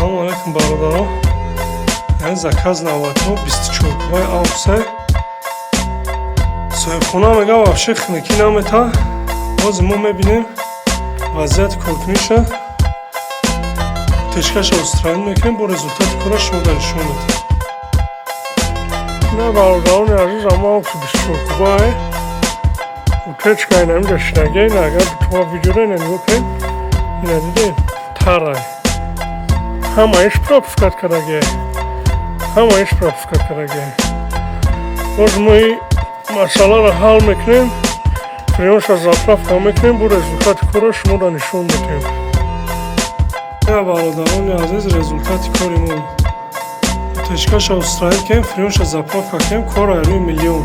Ассалому алайкум бародарон. Заказ навбатҳо 24 август. Соҳибхона мега вообще хунукӣ намета. Ҳозир мо мебинем вазъияти коркуниша. Утечкаша устранӣ мекунем, бо результати кора шумо нишон медиҳем. نه برادران عزیز، اما که 24 утечка е намида шинагей, агар то видеоро намиёкем инадидем тарай ҳамаиш пропускат кардаге, ҳамаиш пропускат кардаге. боз мо ин масъаларо ҳал мекунем, фреонша заправка мекунем, бо результати кора шуморо нишон медиҳем. Бародарони азиз, результати кори мо утечкаша устранӣ кардем, фреонша заправка кардем, кора 1 миллион.